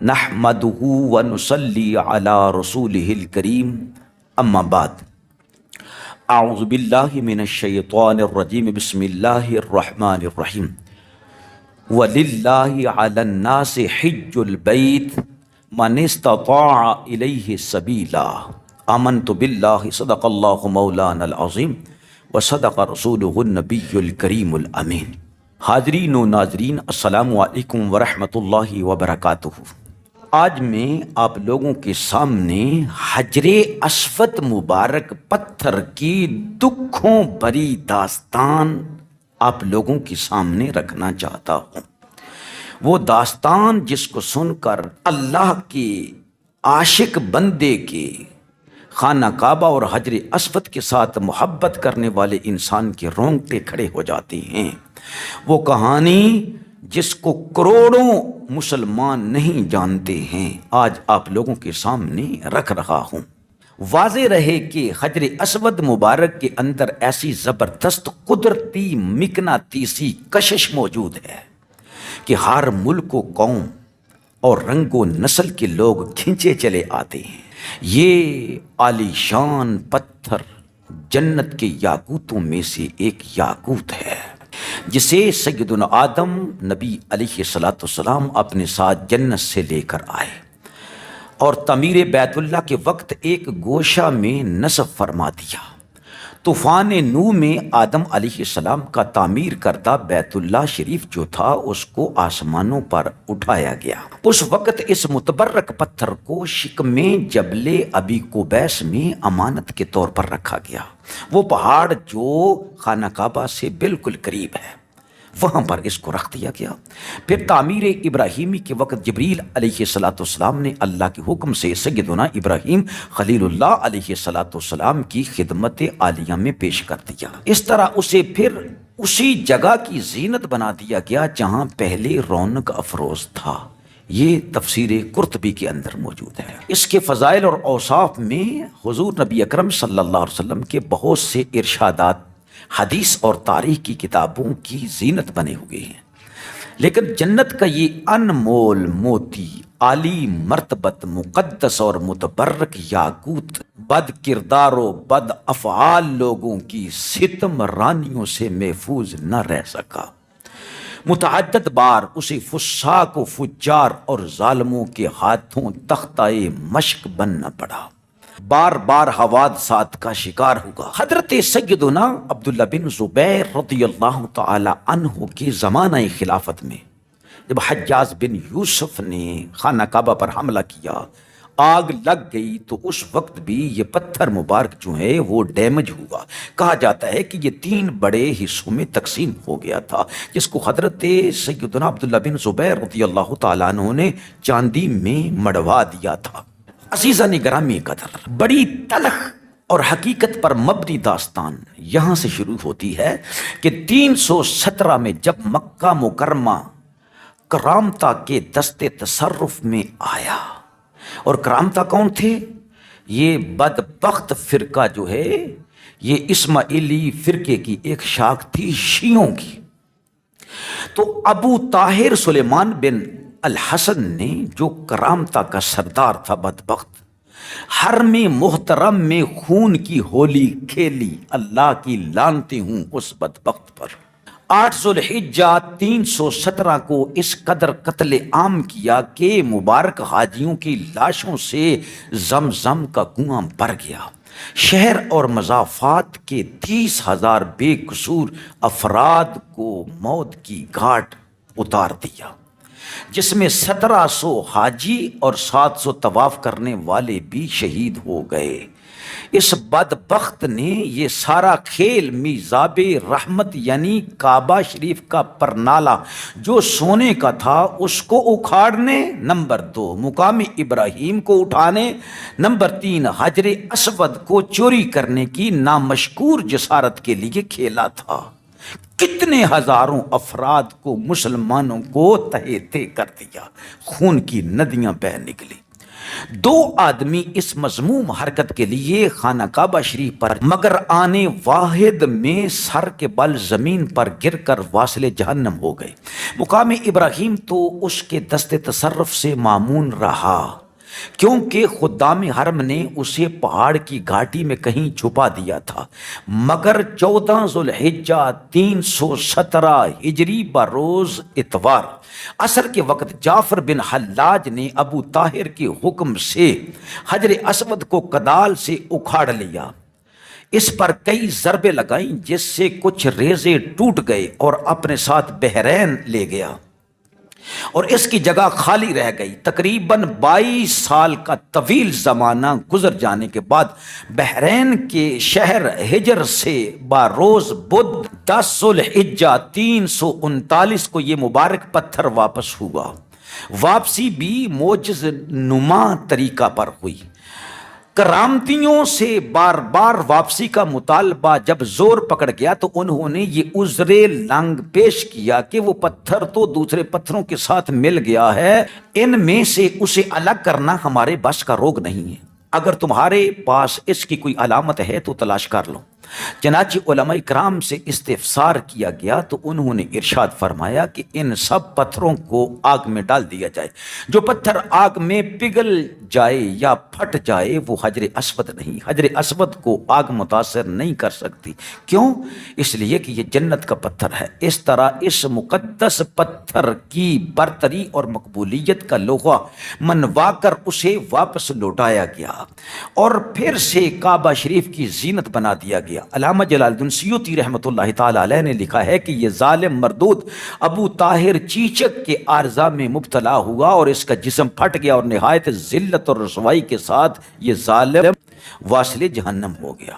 نحمده ونصلي على رسوله الكريم اما بعد اعوذ باللہ من الشیطان الرجیم بسم اللہ الرحمن الرحیم وللہ علی الناس حج البیت من استطاع الیہ سبیلا آمنت باللہ صدق اللہ مولانا العظیم وصدق رسولہ النبی الکریم الامین۔ حاضرین و ناظرین السلام علیکم ورحمۃ اللہ وبرکاتہ۔ آج میں آپ لوگوں کے سامنے حجر اسود مبارک پتھر کی دکھوں بھری داستان آپ لوگوں کے سامنے رکھنا چاہتا ہوں۔ وہ داستان جس کو سن کر اللہ کے عاشق بندے کے خانہ کعبہ اور حجر اسود کے ساتھ محبت کرنے والے انسان کے رونگٹے کھڑے ہو جاتے ہیں۔ وہ کہانی جس کو کروڑوں مسلمان نہیں جانتے ہیں آج آپ لوگوں کے سامنے رکھ رہا ہوں۔ واضح رہے کہ حجر اسود مبارک کے اندر ایسی زبردست قدرتی مقناطیسی کشش موجود ہے کہ ہر ملک و قوم اور رنگ و نسل کے لوگ کھنچے چلے آتے ہیں۔ یہ عالی شان پتھر جنت کے یاقوتوں میں سے ایک یاقوت ہے جسے سیدنا آدم نبی علیہ السلام اپنے ساتھ جنت سے لے کر آئے اور تعمیر بیت اللہ کے وقت ایک گوشہ میں نصب فرما دیا۔ طوفان نوح میں آدم علیہ السلام کا تعمیر کردہ بیت اللہ شریف جو تھا اس کو آسمانوں پر اٹھایا گیا۔ اس وقت اس متبرک پتھر کو شکم جبل ابی قبیس میں امانت کے طور پر رکھا گیا۔ وہ پہاڑ جو خانہ کعبہ سے بالکل قریب ہے وہاں پر اس کو رکھ دیا گیا۔ پھر تعمیر ابراہیمی کے وقت جبریل علیہ السلام نے اللہ کے حکم سے سیدنا ابراہیم خلیل اللہ علیہ السلام کی خدمت عالیہ میں پیش کر دیا۔ اس طرح اسے پھر اسی جگہ کی زینت بنا دیا گیا جہاں پہلے رونق افروز تھا۔ یہ تفسیر قرطبی کے اندر موجود ہے۔ اس کے فضائل اور اوصاف میں حضور نبی اکرم صلی اللہ علیہ وسلم کے بہت سے ارشادات حدیث اور تاریخ کی کتابوں کی زینت بنے ہوئے ہیں، لیکن جنت کا یہ انمول موتی عالی مرتبت مقدس اور متبرک یاقوت بد کردار و بد افعال لوگوں کی ستم رانیوں سے محفوظ نہ رہ سکا۔ متعدد بار اسے فساق و فجار اور ظالموں کے ہاتھوں تختہ مشق بننا پڑا، بار بار حوادثات کا شکار ہوا۔ حضرت سیدنا عبداللہ بن زبیر رضی اللہ تعالی عنہ کے زمانہ خلافت میں جب حجاج بن یوسف نے خانہ کعبہ پر حملہ کیا، آگ لگ گئی، تو اس وقت بھی یہ پتھر مبارک جو ہے وہ ڈیمیج ہوا۔ کہا جاتا ہے کہ یہ 3 بڑے حصوں میں تقسیم ہو گیا تھا، جس کو حضرت سیدنا عبداللہ بن زبیر رضی اللہ تعالیٰ عنہ نے چاندی میں مڑوا دیا تھا۔ عزیزان گرامی قدر، بڑی تلخ اور حقیقت پر مبنی داستان یہاں سے شروع ہوتی ہے کہ 317 میں جب مکہ مکرمہ کرامتا کے دستے تصرف میں آیا، اور کرامتا کون تھے؟ یہ بدبخت فرقہ جو ہے یہ اسماعیلی فرقے کی ایک شاخ تھی شیعوں کی۔ تو ابو طاہر سلیمان بن الحسن نے جو کرامتا کا سردار تھا بدبخت، حرم محترم میں خون کی ہولی کھیلی، اللہ کی لعنتیں ہوں اس بدبخت پر۔ 8 ذوالحجہ 317 کو اس قدر قتل عام کیا کہ مبارک حاجیوں کی لاشوں سے زمزم کا کنواں بھر گیا۔ شہر اور مضافات کے 30,000 بے قصور افراد کو موت کی گھاٹ اتار دیا، جس میں 1700 حاجی اور 700 طواف کرنے والے بھی شہید ہو گئے۔ اس بدبخت نے یہ سارا کھیل میزاب رحمت یعنی کعبہ شریف کا پرنالہ جو سونے کا تھا اس کو اکھاڑنے، نمبر 2 مقام ابراہیم کو اٹھانے، نمبر 3 حجر اسود کو چوری کرنے کی نامشکور جسارت کے لیے کھیلا تھا۔ کتنے ہزاروں افراد کو مسلمانوں کو تہہ کر دیا، خون کی ندیاں بہہ نکلی۔ دو آدمی اس مذموم حرکت کے لیے خانہ کعبہ شریف پر مگر آنے واحد میں سر کے بل زمین پر گر کر واصل جہنم ہو گئے۔ مقام ابراہیم تو اس کے دست تصرف سے مامون رہا، کیونکہ خدام حرم نے اسے پہاڑ کی گھاٹی میں کہیں چھپا دیا تھا، مگر 14 ذوالحجہ 317 ہجری بروز اتوار عصر کے وقت جعفر بن حلاج نے ابو طاہر کے حکم سے حجر اسود کو کدال سے اکھاڑ لیا، اس پر کئی ضربیں لگائیں جس سے کچھ ریزے ٹوٹ گئے اور اپنے ساتھ بحرین لے گیا اور اس کی جگہ خالی رہ گئی۔ تقریباً 22 سال کا طویل زمانہ گزر جانے کے بعد بحرین کے شہر حجر سے بروز بدھ 10 ذوالحجہ 339 کو یہ مبارک پتھر واپس ہوا۔ واپسی بھی معجز نما طریقہ پر ہوئی۔ کرامتیوں سے بار بار واپسی کا مطالبہ جب زور پکڑ گیا تو انہوں نے یہ عذر لنگ پیش کیا کہ وہ پتھر تو دوسرے پتھروں کے ساتھ مل گیا ہے، ان میں سے اسے الگ کرنا ہمارے بس کا روگ نہیں ہے، اگر تمہارے پاس اس کی کوئی علامت ہے تو تلاش کر لو۔ چنانچہ علماء کرام سے استفسار کیا گیا تو انہوں نے ارشاد فرمایا کہ ان سب پتھروں کو آگ میں ڈال دیا جائے، جو پتھر آگ میں پگھل جائے یا پھٹ جائے وہ حجر اسود نہیں، حجر اسود کو آگ متاثر نہیں کر سکتی۔ کیوں؟ اس لیے کہ یہ جنت کا پتھر ہے۔ اس طرح اس مقدس پتھر کی برتری اور مقبولیت کا لوحہ منوا کر اسے واپس لوٹایا گیا اور پھر سے کعبہ شریف کی زینت بنا دیا گیا۔ علامہ جلال الدین سیوطی رحمۃ اللہ تعالی علیہ نے لکھا ہے کہ یہ ظالم مردود ابو طاہر چیچک کے عارضہ میں مبتلا ہوا اور اس کا جسم پھٹ گیا اور نہایت ذلت اور رسوائی کے ساتھ یہ ظالم واصل جہنم ہو گیا۔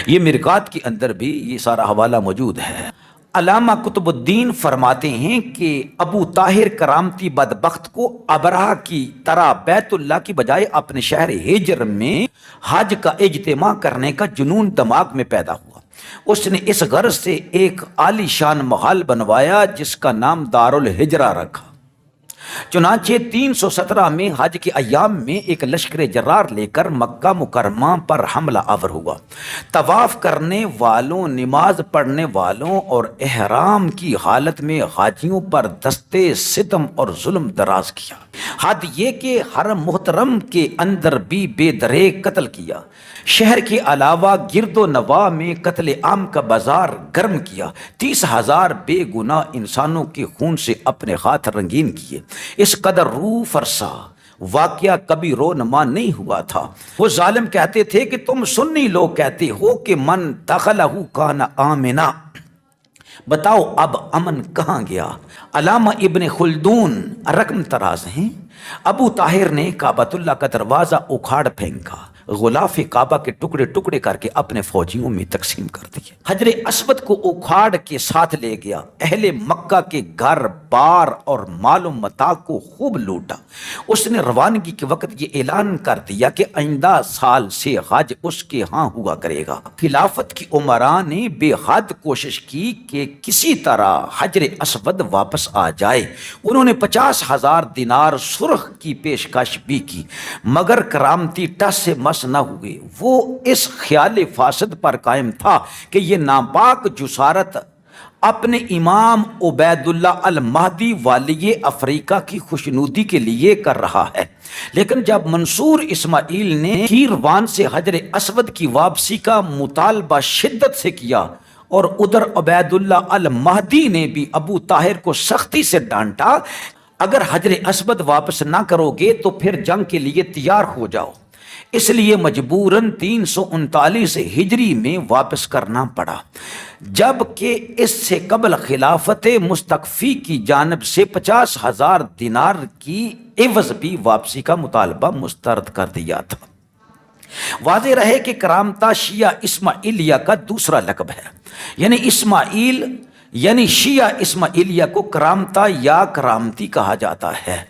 یہ مرقات کے اندر بھی یہ سارا حوالہ موجود ہے۔ علامہ قطب الدین فرماتے ہیں کہ ابو طاہر کرامتی بدبخت کو ابرہہ کی طرح بیت اللہ کی بجائے اپنے شہر ہجر میں حج کا اجتماع کرنے کا جنون دماغ میں پیدا ہوا۔ اس نے اس غرض سے ایک عالی شان محل بنوایا جس کا نام دارالحجرہ رکھا۔ چنانچہ 317 میں حج کے ایام میں ایک لشکر جرار لے کر مکہ مکرمہ پر حملہ آور ہوا۔ طواف کرنے والوں، نماز پڑھنے والوں اور احرام کی حالت میں حاجیوں پر دستے ستم اور ظلم دراز کیا، حد یہ کہ حرم محترم کے اندر بھی بے دریغ قتل کیا۔ شہر کے علاوہ گرد و نواح میں قتل عام کا بازار گرم کیا، 30,000 بے گناہ انسانوں کے خون سے اپنے ہاتھ رنگین کیے۔ اس قدر روح فرسا واقعہ کبھی رونما نہیں ہوا تھا۔ وہ ظالم کہتے تھے کہ تم سنی لوگ کہتے ہو کہ من دخلہ کان آمنا، بتاؤ اب امن کہاں گیا؟ علامہ ابن خلدون رقم تراز ہیں، ابو طاہر نے کعبۃ اللہ کا دروازہ اکھاڑ پھینکا، غلاف کعبہ کے ٹکڑے ٹکڑے کر کے اپنے فوجیوں میں تقسیم کر دیے، حجر اسود کو اکھاڑ کے ساتھ لے گیا، اہل مکہ کے گھر بار اور مال و متاع کو خوب لوٹا۔ اس نے روانگی کے وقت یہ اعلان کر دیا کہ آئندہ سال سے حج اس کے ہاں ہوا کرے گا۔ خلافت کی عمراء نے بے حد کوشش کی کہ کسی طرح حجر اسود واپس آ جائے۔ انہوں نے 50,000 دینار سرخ کی پیشکش بھی کی، مگر کرامتی ٹس سے مس نہ ہوئے۔ وہ اس خیال فاسد پر قائم تھا کہ یہ ناپاک جسارت اپنے امام عبید اللہ المہدی والی افریقہ کی خوشنودی کے لیے کر رہا ہے۔ لیکن جب منصور اسماعیل نے کیروان سے حجر اسود کی واپسی کا مطالبہ شدت سے کیا اور ادھر عبید اللہ المہدی نے بھی ابو طاہر کو سختی سے ڈانٹا، اگر حجر اسود واپس نہ کرو گے تو پھر جنگ کے لیے تیار ہو جاؤ، اس لیے مجبوراً 339 ہجری میں واپس کرنا پڑا، جبکہ اس سے قبل خلافت مستقفی کی جانب سے 50,000 دینار کی عوض بھی واپسی کا مطالبہ مسترد کر دیا تھا۔ واضح رہے کہ کرامتہ شیعہ اسماعیلیہ کا دوسرا لقب ہے، یعنی اسماعیل یعنی شیعہ اسماعیلیہ کو کرامتہ یا کرامتی کہا جاتا ہے،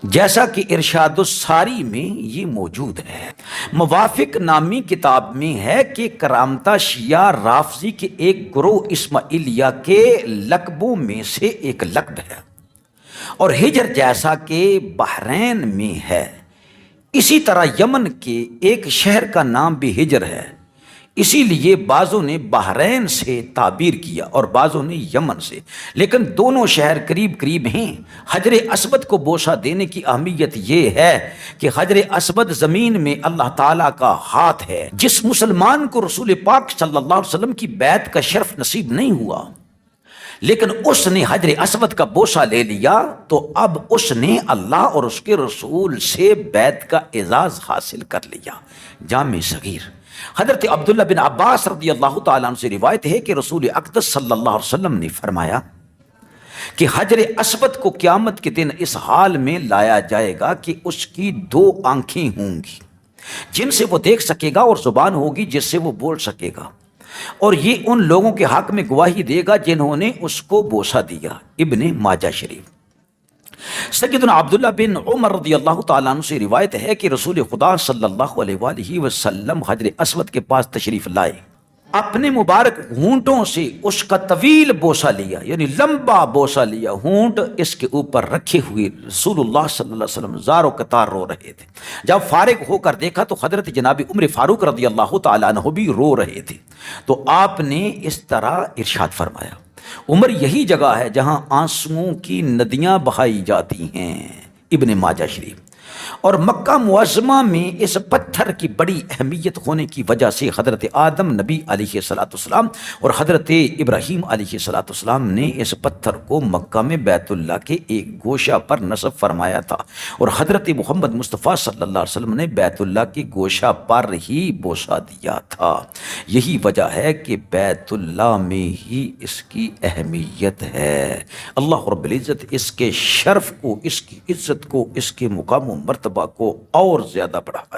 جیسا کہ ارشاد الساری میں یہ موجود ہے۔ موافق نامی کتاب میں ہے کہ کرامتہ شیعہ رافضی کے ایک گروہ اسماعیلیہ کے لقبوں میں سے ایک لقب ہے، اور ہجر جیسا کہ بحرین میں ہے، اسی طرح یمن کے ایک شہر کا نام بھی ہجر ہے، اسی لیے بعضوں نے بحرین سے تعبیر کیا اور بعضوں نے یمن سے، لیکن دونوں شہر قریب قریب ہیں۔ حجر اسود کو بوسہ دینے کی اہمیت یہ ہے کہ حجر اسود زمین میں اللہ تعالیٰ کا ہاتھ ہے۔ جس مسلمان کو رسول پاک صلی اللہ علیہ وسلم کی بیعت کا شرف نصیب نہیں ہوا لیکن اس نے حجر اسود کا بوسہ لے لیا تو اب اس نے اللہ اور اس کے رسول سے بیعت کا اعزاز حاصل کر لیا۔ جامع صغیر حضرت عبداللہ بن عباس رضی اللہ تعالیٰ عنہ سے روایت ہے کہ رسول اقدس صلی اللہ علیہ وسلم نے فرمایا کہ حجر اسود کو قیامت کے دن اس حال میں لایا جائے گا کہ اس کی 2 آنکھیں ہوں گی جن سے وہ دیکھ سکے گا اور زبان ہوگی جس سے وہ بول سکے گا، اور یہ ان لوگوں کے حق میں گواہی دے گا جنہوں نے اس کو بوسہ دیا۔ ابن ماجہ شریف۔ سیدنا عبداللہ بن عمر رضی اللہ تعالیٰ عنہ سے روایت ہے کہ رسول خدا صلی اللہ علیہ وآلہ وسلم حجر اسود کے پاس تشریف لائے، اپنے مبارک ہونٹوں سے اس کا طویل بوسہ لیا، یعنی لمبا بوسہ لیا، ہونٹ اس کے اوپر رکھے ہوئے رسول اللہ صلی اللہ علیہ وسلم زارو قطار رو رہے تھے۔ جب فارغ ہو کر دیکھا تو حضرت جناب عمر فاروق رضی اللہ تعالیٰ عنہ بھی رو رہے تھے، تو آپ نے اس طرح ارشاد فرمایا، عمر یہی جگہ ہے جہاں آنسوؤں کی ندیاں بہائی جاتی ہیں۔ ابن ماجہ شریف۔ اور مکہ معظمہ میں اس پتھر کی بڑی اہمیت ہونے کی وجہ سے حضرت آدم نبی علیہ السلام اور حضرت ابراہیم علیہ السلام نے اس پتھر کو مکہ میں بیت اللہ کے ایک گوشہ پر نصب فرمایا تھا، اور حضرت محمد مصطفیٰ صلی اللہ علیہ وسلم نے بیت اللہ کے گوشہ پر ہی بوسہ دیا تھا۔ یہی وجہ ہے کہ بیت اللہ میں ہی اس کی اہمیت ہے۔ اللہ رب العزت اس کے شرف کو، اس کی عزت کو، اس کے مقام و مرتبہ کو اور زیادہ بڑھائے۔